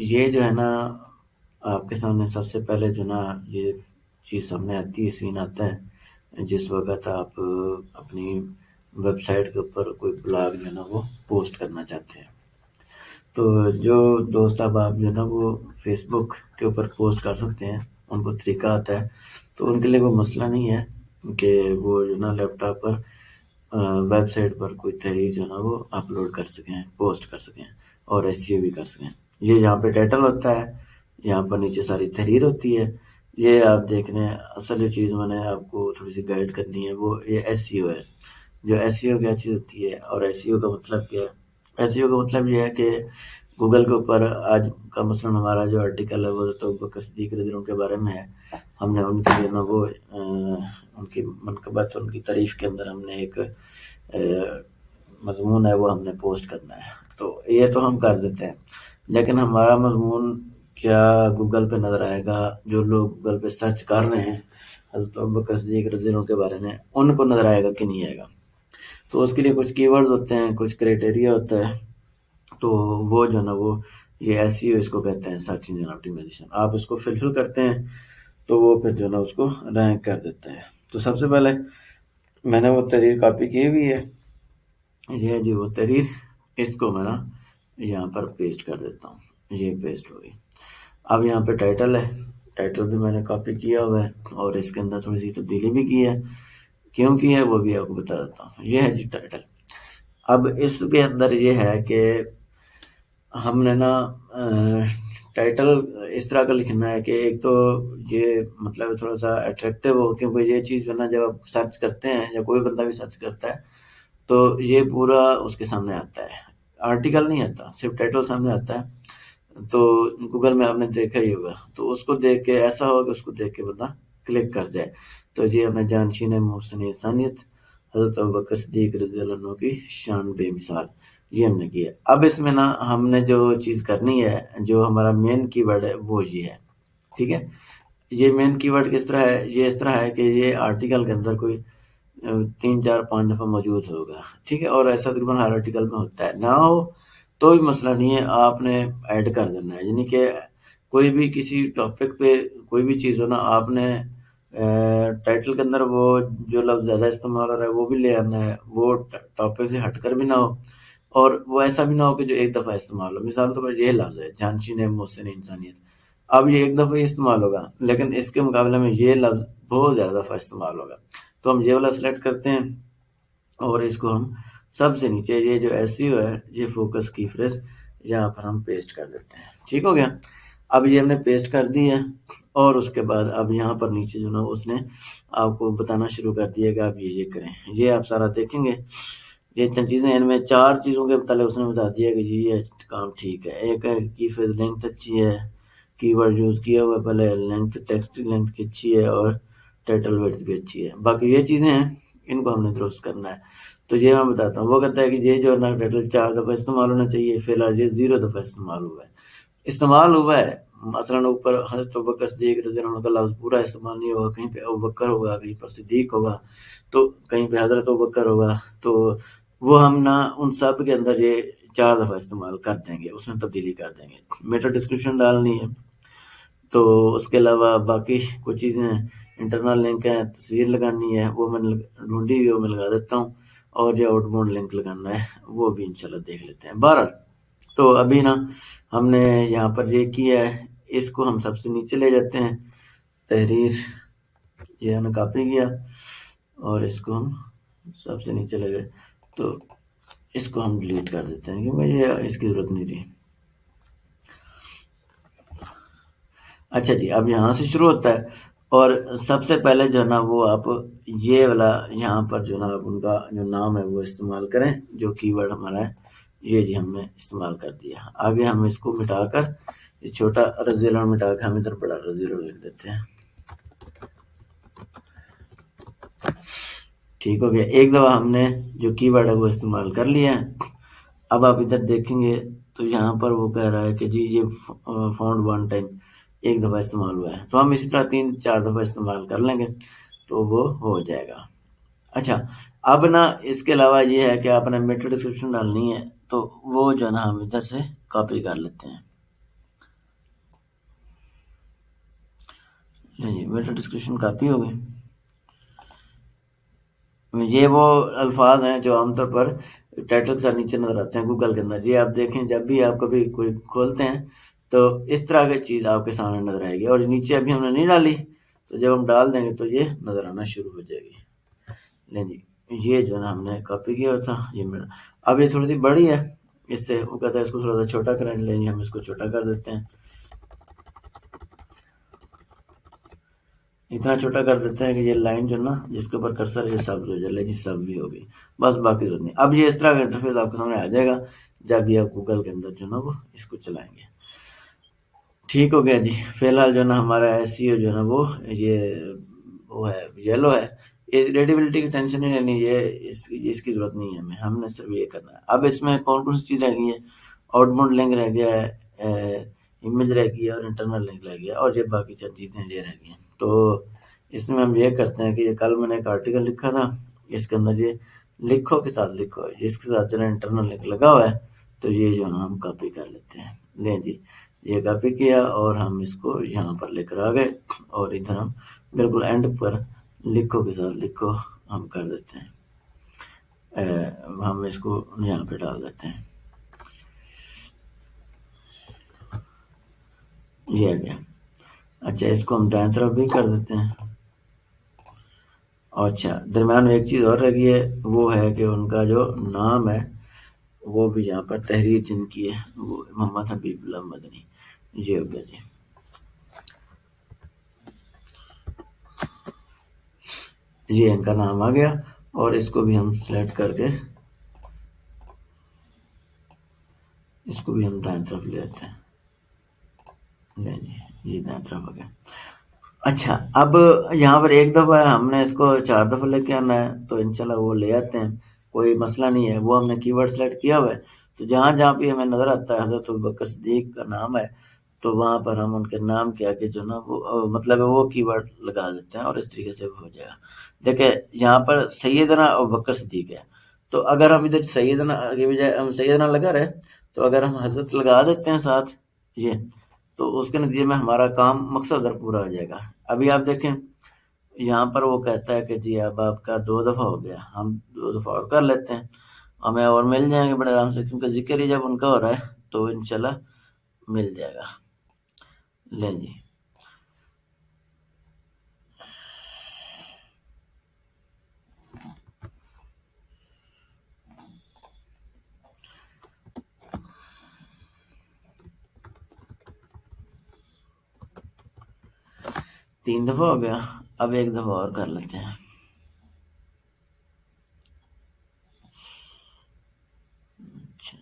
یہ جو ہے نا آپ کے سامنے سب سے پہلے جو نا یہ چیز سامنے آتی ہے، سین آتا ہے جس وقت آپ اپنی ویب سائٹ کے اوپر کوئی بلاگ جو ہے نا وہ پوسٹ کرنا چاہتے ہیں۔ تو جو دوست آپ جو ہے نا وہ فیس بک کے اوپر پوسٹ کر سکتے ہیں، ان کو طریقہ آتا ہے، تو ان کے لیے کوئی مسئلہ نہیں ہے کہ وہ جو نا لیپ ٹاپ پر ویب سائٹ پر کوئی تحریر جو ہے نا وہ اپلوڈ کر سکیں، پوسٹ کر سکیں اور SEO بھی کر سکیں۔ یہ یہاں پہ ٹائٹل ہوتا ہے، یہاں پر نیچے ساری تحریر ہوتی ہے۔ یہ آپ دیکھ رہے ہیں، اصل جو چیز میں نے آپ کو تھوڑی سی گائیڈ کرنی ہے وہ یہ SEO ہے۔ جو SEO کیا چیز ہوتی ہے اور SEO کا مطلب کیا ہے؟ SEO کا مطلب یہ ہے کہ گوگل کے اوپر آج کا مثلاً ہمارا جو آرٹیکل ہے وہ تو ابو بکر صدیق رضی اللہ عنہ کے بارے میں ہے، ہم نے ان کی جو ہے نا وہ ان کی منقبت، ان کی تعریف کے اندر ہم نے ایک مضمون ہے وہ ہم نے پوسٹ کرنا ہے، تو یہ تو ہم کر دیتے ہیں، لیکن ہمارا مضمون کیا گوگل پہ نظر آئے گا؟ جو لوگ گوگل پہ سرچ کر رہے ہیں حضرت ابو بکر صدیق رضی اللہ عنہ کے بارے میں، ان کو نظر آئے گا کہ نہیں آئے گا؟ تو اس کے لیے کچھ کی ورڈز ہوتے ہیں، کچھ کرائٹیریا ہوتا ہے، تو وہ جو ہے نا وہ یہ SEO اس کو کہتے ہیں، سرچ انجن آپٹیمائزیشن۔ آپ اس کو فلفل کرتے ہیں تو وہ پھر جو ہے نا اس کو رینک کر دیتا ہے۔ تو سب سے پہلے میں نے وہ تحریر کاپی کی ہوئی ہے، یہ ہے جی وہ تحریر، اس کو میں نا یہاں پر پیسٹ کر دیتا ہوں، یہ پیسٹ ہو گئی۔ اب یہاں پہ ٹائٹل ہے، ٹائٹل بھی میں نے کاپی کیا ہوا ہے اور اس کے اندر تھوڑی سی تبدیلی بھی کی ہے، کیوں کی ہے وہ بھی آپ کو بتا دیتا ہوں۔ یہ ہے جی ٹائٹل۔ اب اس کے اندر یہ ہے کہ ہم نے نا ٹائٹل اس طرح کا لکھنا ہے کہ ایک تو یہ مطلب تھوڑا سا اٹریکٹیو ہو، کیونکہ یہ چیز جو ہے نا جب آپ سرچ کرتے ہیں یا کوئی بندہ بھی سرچ کرتا ہے تو یہ پورا اس کے سامنے آتا ہے، آرٹیکل نہیں آتا، صرف ٹائٹل سامنے آتا ہے۔ تو گوگل میں آپ نے دیکھا ہی ہوگا، تو اس کو دیکھ کے ایسا ہوگا کہ اس کو دیکھ کے بندہ کلک کر جائے۔ تو جی ہم نے جانشین محسن انسانیت حضرت ابوبکر صدیق رضی اللہ عنہ کی شان بے مثال، یہ ہم نے کیا۔ اب اس میں نا ہم نے جو چیز کرنی ہے، جو ہمارا مین کی ورڈ ہے وہ یہ ہے، ٹھیک ہے۔ یہ مین کی ورڈ کس طرح ہے؟ یہ اس طرح ہے کہ یہ آرٹیکل کے اندر کوئی 3 4 5 دفعہ موجود ہوگا، ٹھیک ہے، اور ایسا تقریباً ہر آرٹیکل میں ہوتا ہے، نہ ہو تو بھی مسئلہ نہیں ہے، آپ نے ایڈ کر دینا ہے۔ یعنی کہ کوئی بھی کسی ٹاپک پہ کوئی بھی چیز ہو نا، آپ نے ٹائٹل کے اندر وہ جو لفظ زیادہ استعمال ہو رہا ہے وہ بھی لے آنا ہے، وہ ٹاپک سے ہٹ کر بھی نہ ہو، اور وہ ایسا بھی نہ ہو کہ جو ایک دفعہ استعمال ہو۔ مثال طور پر یہ لفظ ہے جانشین محسن انسانیت، اب یہ ایک دفعہ ہی استعمال ہوگا، لیکن اس کے مقابلے میں یہ لفظ بہت زیادہ دفعہ استعمال ہوگا، تو ہم یہ والا سلیکٹ کرتے ہیں اور اس کو ہم سب سے نیچے یہ جو SEO ہے، یہ فوکس کی فریز یہاں پر ہم پیسٹ کر دیتے ہیں، ٹھیک ہو گیا۔ اب یہ ہم نے پیسٹ کر دی ہے، اور اس کے بعد اب یہاں پر نیچے جو نا اس نے آپ کو بتانا شروع کر دیا کہ آپ یہ کریں، یہ آپ سارا دیکھیں گے۔ یہ چند چیزیں، ان میں 4 چیزوں کے متعلق اس نے بتا دیا کہ جی یہ کام ٹھیک ہے۔ ایک ہے کی فریز لینتھ اچھی ہے، کی ورڈ یوز کیا ہوا ہے، پہلے لینتھ، ٹیکسٹ لینتھ کی اچھی ہے، اور ٹائٹل ورڈ بھی اچھی ہے۔ باقی یہ چیزیں ہیں، ان کو ہم نے درست کرنا ہے۔ تو یہ میں بتاتا ہوں، وہ کہتا ہے کہ یہ جو ہے نا ٹائٹل 4 دفعہ استعمال ہونا چاہیے، فی الحال یہ 0 دفعہ استعمال ہوا ہے۔ مثلاً اوپر حضرت ابوبکر صدیق رضی اللہ عنہ کا لفظ پورا استعمال نہیں ہوگا، کہیں پہ ابوبکر ہوگا، کہیں پر صدیق ہوگا، تو کہیں پہ حضرت ابوبکر ہوگا، تو وہ ہم نا ان سب کے اندر یہ 4 دفعہ استعمال کر دیں گے، اس میں تبدیلی کر دیں گے۔ میٹا ڈسکرپشن ڈالنی ہے، تو اس کے علاوہ باقی کچھ چیزیں ہیں، انٹرنل لنک ہے، تصویر لگانی ہے، وہ میں نے ڈھونڈی ہوئی وہ میں لگا دیتا ہوں، اور جو آؤٹ باؤنڈ لنک لگانا ہے وہ بھی انشاءاللہ دیکھ لیتے ہیں۔ بہرحال تو ابھی نا ہم نے یہاں پر یہ کیا ہے، اس کو ہم سب سے نیچے لے جاتے ہیں، تحریر یہ ہم نے کاپی کیا اور اس کو ہم سب سے نیچے لے گئے، تو اس کو ہم ڈیلیٹ کر دیتے ہیں کیونکہ مجھے اس کی ضرورت نہیں تھی۔ اچھا جی، اب یہاں سے شروع ہوتا ہے، اور سب سے پہلے جو ہے نا وہ آپ یہ والا یہاں پر جو نا آپ ان کا جو نام ہے وہ استعمال کریں، جو کی ورڈ ہمارا ہے یہ جی ہم نے استعمال کر دیا۔ آگے ہم اس کو مٹا کر، یہ چھوٹا رضی اللہ عنہ مٹا کے ہم ادھر بڑا رضی اللہ عنہ لکھ دیتے ہیں، ٹھیک ہو گیا۔ ایک دفعہ ہم نے جو کی ورڈ ہے وہ استعمال کر لیا ہے۔ اب آپ ادھر دیکھیں گے تو یہاں پر وہ کہہ رہا ہے کہ جی یہ فاؤنڈ ون ٹائم، ایک دفعہ استعمال ہوا ہے، تو ہم اسی طرح 3 4 دفعہ استعمال کر لیں گے تو وہ ہو جائے گا۔ اچھا، اب نا اس کے علاوہ یہ ہے کہ آپ نے میٹا ڈسکرپشن ڈالنی ہے، تو وہ جو ہے نا ہم ادھر سے کاپی کر لیتے ہیں، جی میٹا ڈسکرپشن کاپی ہو گئی. یہ وہ الفاظ ہیں جو عام طور پر ٹائٹل کے ساتھ نیچے نظر آتے ہیں گوگل کے اندر. جی آپ دیکھیں جب بھی آپ کبھی کوئی کھولتے ہیں تو اس طرح کی چیز آپ کے سامنے نظر آئے گی، اور نیچے ابھی ہم نے نہیں ڈالی، تو جب ہم ڈال دیں گے تو یہ نظر آنا شروع ہو جائے گی. لیں جی یہ جو ہے نا ہم نے کاپی کیا تھا، یہ میرا اب یہ تھوڑی سی بڑی ہے، اس سے وہ کہتا ہے اس کو تھوڑا سا چھوٹا کریں. لیں جی ہم اس کو چھوٹا کر دیتے ہیں، اتنا چھوٹا کر دیتے ہیں کہ یہ لائن جو نا جس کے اوپر کرسر یہ سبز ہو جائے. جی سب بھی ہوگی، بس باقی ضرورت نہیں. اب یہ اس طرح کا انٹرفیس آپ کے سامنے آ جائے گا جب یہ آپ گوگل کے اندر جو نا وہ اس کو چلائیں گے. ٹھیک ہو گیا جی. فی الحال جو نا ہمارا ایس ای او جو ہے نا یہ وہ ہے یلو ہے. یہ ریڈیبلٹی کی ٹینشن نہیں لینی، یہ اس کی ضرورت نہیں ہے ہمیں، ہم نے صرف یہ کرنا ہے. اب اس میں کون کون سی چیز رہ گئی ہے؟ آؤٹ باؤنڈ لنک رہ گیا ہے، امیج رہ گیا، اور انٹرنل لنک رہ گیا، اور یہ باقی چند چیزیں یہ رہ گئی ہیں. تو اس میں ہم یہ کرتے ہیں کہ یہ کل میں نے ایک آرٹیکل لکھا تھا، اس کے اندر یہ لکھو کے ساتھ لکھو ہے، جس کے ساتھ جو ہے انٹرنل لنک لگا ہوا ہے، تو یہ جو ہم کاپی کر لیتے ہیں. لیں جی یہ کاپی کیا اور ہم اس کو یہاں پر لے کر آ گئے، اور ادھر ہم بالکل اینڈ پر لکھو کے ساتھ لکھو ہم کر دیتے ہیں. ہم اس کو یہاں پہ ڈال دیتے ہیں. یہ آ گیا. اچھا اس کو ہم دائیں طرف بھی کر دیتے ہیں. اچھا درمیان میں ایک چیز اور رہ گئی ہے، وہ ہے کہ ان کا جو نام ہے وہ بھی یہاں پر تحریر جن کی ہے وہ محمد حبیب اللہ مدنی. یہ ہو گیا جی. یہ ان کا نام آ گیا، اور اس کو بھی ہم سلیکٹ کر کے اس کو بھی ہم دائیں طرف لے آتے ہیں. لیں جی یہ دائیں طرف ہو گیا. اچھا اب یہاں پر ایک دفعہ ہم نے اس کو 4 دفعہ لے کے آنا ہے، تو انشاءاللہ وہ لے آتے ہیں، کوئی مسئلہ نہیں ہے. وہ ہم نے کی ورڈ سلیکٹ کیا ہوا ہے، تو جہاں جہاں بھی ہمیں نظر آتا ہے حضرت ابوبکر صدیق کا نام ہے، تو وہاں پر ہم ان کے نام کے آگے جو نا وہ مطلب ہے وہ کی ورڈ لگا دیتے ہیں، اور اس طریقے سے ہو جائے گا. دیکھیں یہاں پر سیدنا ابوبکر صدیق ہے، تو اگر ہم ادھر سیدنا کے بجائے ہم سیدنا لگا رہے، تو اگر ہم حضرت لگا دیتے ہیں ساتھ یہ، تو اس کے نتیجے میں ہمارا کام مقصد ادھر پورا ہو جائے گا. ابھی آپ دیکھیں یہاں پر وہ کہتا ہے کہ جی اب آپ کا 2 دفعہ ہو گیا، ہم 2 دفعہ اور کر لیتے ہیں، ہمیں اور مل جائیں گے بڑے آرام سے، کیونکہ ذکر ہی جب ان کا ہو رہا ہے تو انشاءاللہ مل جائے گا. لیں جی 3 دفعہ ہو گیا. اب ایک دفعہ اور کر لیتے ہیں. اچھا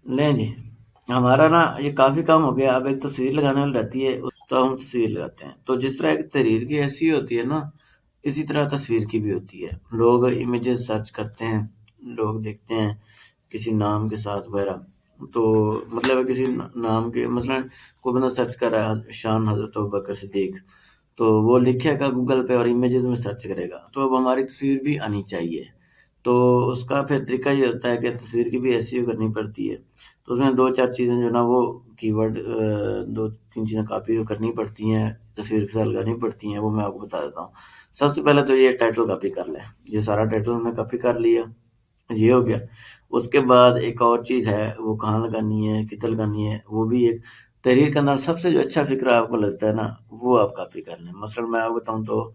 لیں جی ہمارا نا یہ کافی کام ہو گیا. اب ایک تصویر لگانے والی رہتی ہے، تو ہم تصویر لگاتے ہیں. تو جس طرح ایک تحریر کی ایسی ہوتی ہے نا، اسی طرح تصویر کی بھی ہوتی ہے. لوگ امیجز سرچ کرتے ہیں، لوگ دیکھتے ہیں کسی نام کے ساتھ وغیرہ، تو مطلب ہے کسی نام کے مثلا کوئی بندہ سرچ کر رہا ہے شان حضرت ابوبکر صدیق، تو وہ لکھے گا گوگل پہ اور امیجز میں سرچ کرے گا، تو اب ہماری تصویر بھی آنی چاہیے. تو اس کا پھر طریقہ یہ ہوتا ہے کہ تصویر کی بھی ایسی کرنی پڑتی ہے. تو اس میں 2-4 چیزیں جو نا وہ کی ورڈ 2-3 چیزیں کاپی کرنی پڑتی ہیں، تصویر کے ساتھ لگانی پڑتی ہیں، وہ میں آپ کو بتا دیتا ہوں. سب سے پہلے تو یہ ٹائٹل کاپی کر لیں. یہ سارا ٹائٹل ہم نے کاپی کر لیا، یہ ہو گیا. اس کے بعد ایک اور چیز ہے، وہ کہاں لگانی ہے، کتنے لگانی ہے، وہ بھی ایک تحریر کے اندر سب سے جو اچھا فکرہ آپ کو لگتا ہے نا وہ آپ کاپی کر لیں. مثلا میں آپ کو بتاؤں تو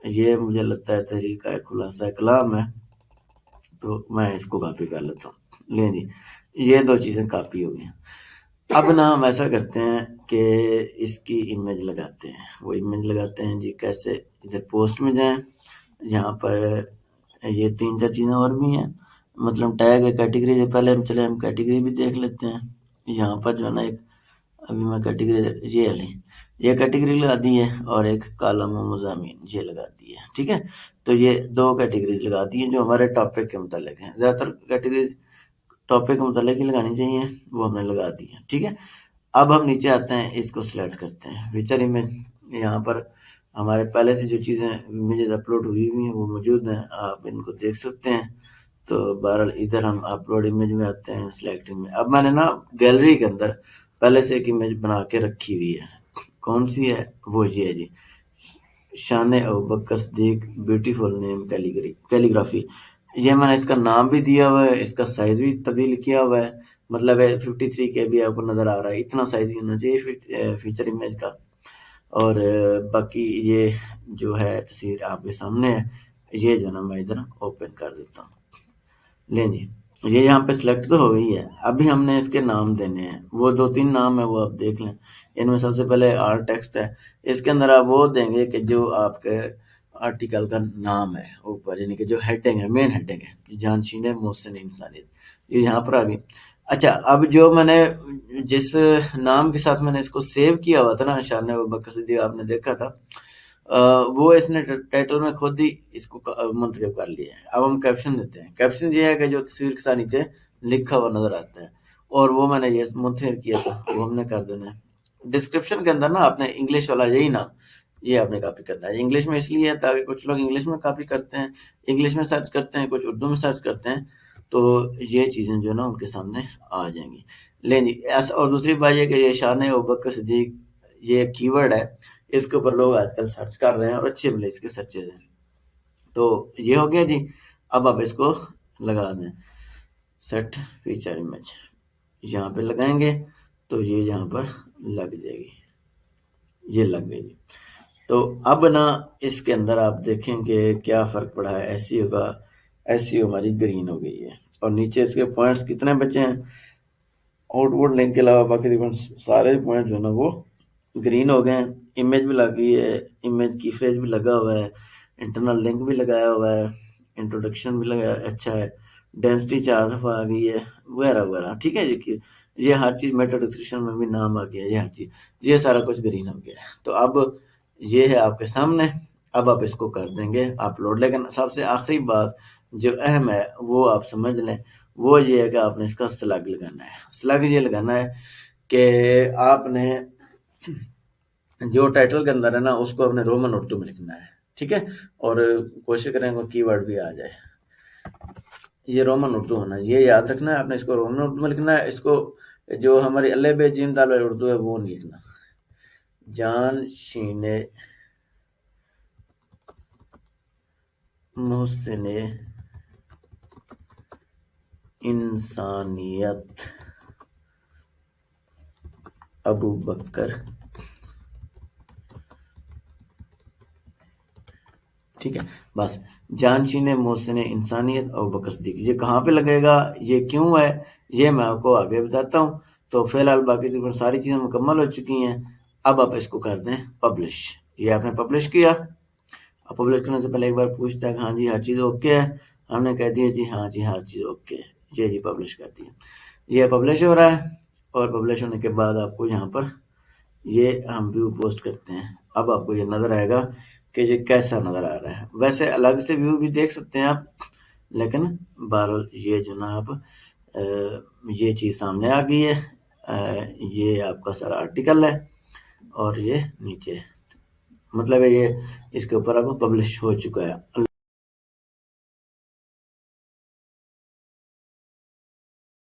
یہ مجھے لگتا ہے تحریر کا ایک خلاصہ کلام ہے، تو میں اس کو کاپی کر لیتا ہوں. لیں جی یہ 2 چیزیں کاپی ہو گئی. اب نا ہم ایسا کرتے ہیں کہ اس کی امیج لگاتے ہیں. وہ امیج لگاتے ہیں جی کیسے؟ ادھر پوسٹ میں جائیں، یہاں پر یہ 3-4 چیزیں اور بھی ہیں، مطلب ٹیگ ہے، کیٹیگری سے پہلے ہم کیٹیگری بھی دیکھ لیتے ہیں. یہاں پر جو ہے نا ایک ابھی میں کیٹیگری یہ لیں، یہ کیٹیگری لگا دی ہے اور ایک کالم و مضامین یہ لگا دی ہے. ٹھیک ہے، تو یہ دو کیٹیگریز لگا دی ہیں جو ہمارے ٹاپک کے متعلق ہیں. زیادہ تر کیٹیگریز ٹاپک کے متعلق ہی لگانی چاہیے، وہ ہم نے لگا دی ہیں. ٹھیک ہے، اب ہم نیچے آتے ہیں، اس کو سلیکٹ کرتے ہیں فیچر امیج. یہاں پر ہمارے پہلے سے جو چیزیں امیجز اپلوڈ ہوئی ہوئی ہیں وہ موجود ہیں، آپ ان کو دیکھ سکتے ہیں. تو بہرحال ادھر ہم اپلوڈ امیج میں آتے ہیں، سلیکٹ امیج. اب میں نے نا گیلری کے اندر پہلے سے ایک امیج بنا کے رکھی ہوئی ہے. کون سی ہے؟ وہ یہ ہے جی، شان ابوبکر صدیق بیوٹیفل نیم کیلیگرافی. یہ میں نے اس کا نام بھی دیا ہوا ہے، اس کا سائز بھی تبدیل کیا ہوا ہے. مطلب ہے 53 کے بھی آپ کو نظر آ رہا ہے، اتنا سائز ہی ہونا چاہیے فیچر امیج کا. اور باقی یہ جو ہے تصویر آپ کے سامنے ہے، یہ جو نا میں ادھر اوپن کر دیتا ہوں. لیں جی، یہ یہاں پہ سلیکٹ تو ہو گئی ہے. ابھی ہم نے اس کے نام دینے ہیں، وہ 2-3 نام ہے، وہ آپ دیکھ لیں. ان میں سب سے پہلے آل ٹیکسٹ ہے، اس کے اندر آپ وہ دیں گے کہ جو آپ کے آرٹیکل کا نام ہے اوپر، یعنی کہ جو ہیڈنگ ہے، مین ہیڈنگ ہے، جانشین محسن انسانیت، یہ یہاں پر آ گئی. اچھا، اب جو میں نے جس نام کے ساتھ میں نے اس کو سیو کیا ہوا تھا نا، شان ابوبکر صدیق، آپ نے دیکھا تھا، وہ اس نے ٹائٹل میں خود ہی اس کو منتخب کر لیا ہے. اب ہم کیپشن دیتے ہیں. کیپشن یہ ہے کہ جو تصویر کے ساتھ نیچے لکھا ہوا نظر آتا ہے، اور وہ میں نے یہ منتخب کیا تھا، وہ ہم نے کر دینا ہے. ڈسکرپشن کے اندر نا آپ نے انگلش والا یہی نا، یہ آپ نے کاپی کرنا ہے. انگلش میں اس لیے ہے تاکہ کچھ لوگ انگلش میں کاپی کرتے ہیں، انگلش میں سرچ کرتے ہیں، کچھ اردو میں سرچ کرتے ہیں، تو یہ چیزیں جو نا ان کے سامنے آ جائیں گی. لیں جی، ایسا. اور دوسری بات یہ کہ یہ شان ابوبکر صدیق یہ کی ورڈ ہے، اس کے اوپر لوگ آج کل سرچ کر رہے ہیں اور اچھے ملے اس کے سرچز ہیں. تو یہ ہو گیا جی. اب آپ اس کو لگا دیں، سیٹ فیچر امیج یہاں پہ لگائیں گے تو یہ یہاں پر لگ جائے گی، یہ لگ گئی جی. تو اب نا اس کے اندر آپ دیکھیں کہ کیا فرق پڑا ہے. ایسی ہوگا، ایسی ہماری گرین ہو گئی ہے، اور نیچے اس کے پوائنٹس کتنے بچے ہیں؟ آؤٹ ورڈ لنک کے علاوہ باقی تقریباً سارے پوائنٹ جو ہے نا وہ گرین ہو گئے ہیں. امیج بھی لگ گئی ہے، امیج کی فریز بھی لگا ہوا ہے، انٹرنل لنک بھی لگایا ہوا ہے، انٹروڈکشن بھی لگایا، اچھا ہے، ڈینسٹی 4 دفعہ آ گئی ہے، وغیرہ وغیرہ. ٹھیک ہے جی، یہ ہر چیز میٹا ڈسکرپشن میں بھی نام آ گیا، یہ ہر چیز، یہ سارا کچھ گرین ہو گیا ہے. تو اب یہ ہے آپ کے سامنے. اب آپ اس کو کر دیں گے اپلوڈ. لیکن سب سے آخری بات جو اہم ہے وہ آپ سمجھ لیں، وہ یہ ہے کہ آپ نے اس کا سلگ لگانا ہے. سلگ یہ لگانا ہے کہ آپ نے جو ٹائٹل کے اندر ہے نا اس کو اپنے رومن اردو میں لکھنا ہے. ٹھیک ہے، اور کوشش کریں گے کی ورڈ بھی آ جائے. یہ رومن اردو ہونا ہے، یہ یاد رکھنا ہے آپ نے، اس کو رومن اردو میں لکھنا ہے. اس کو جو ہماری الف ب ج دال اردو ہے وہ نہیں لکھنا. جان شین محسن انسانیت ابوبکر. ٹھیک ہے، بس جانشین محسن انسانیت ابوبکر صدیق. یہ کہاں پہ لگے گا، یہ کیوں ہے، یہ میں آپ کو آگے بتاتا ہوں. تو فی الحال باقی تقریباً ساری چیزیں مکمل ہو چکی ہیں. اب آپ اس کو کر دیں پبلش. یہ آپ نے پبلش کیا. اب پبلش کرنے سے پہلے ایک بار پوچھتا ہے کہ ہاں جی ہر چیز اوکے ہے. ہم نے کہہ دیا جی ہاں جی ہر چیز اوکے ہے. یہ جی پبلش کر دیا. یہ پبلش ہو رہا ہے، اور پبلش ہونے کے بعد آپ کو یہاں پر یہ ہم ویو پوسٹ کرتے ہیں. اب آپ کو یہ نظر آئے گا کہ یہ کیسا نظر آ رہا ہے. ویسے الگ سے ویو بھی دیکھ سکتے ہیں آپ، لیکن بہرحال یہ جو نا آپ یہ چیز سامنے آ گئی ہے. یہ آپ کا سارا آرٹیکل ہے، اور یہ نیچے مطلب ہے یہ اس کے اوپر اب پبلش ہو چکا ہے.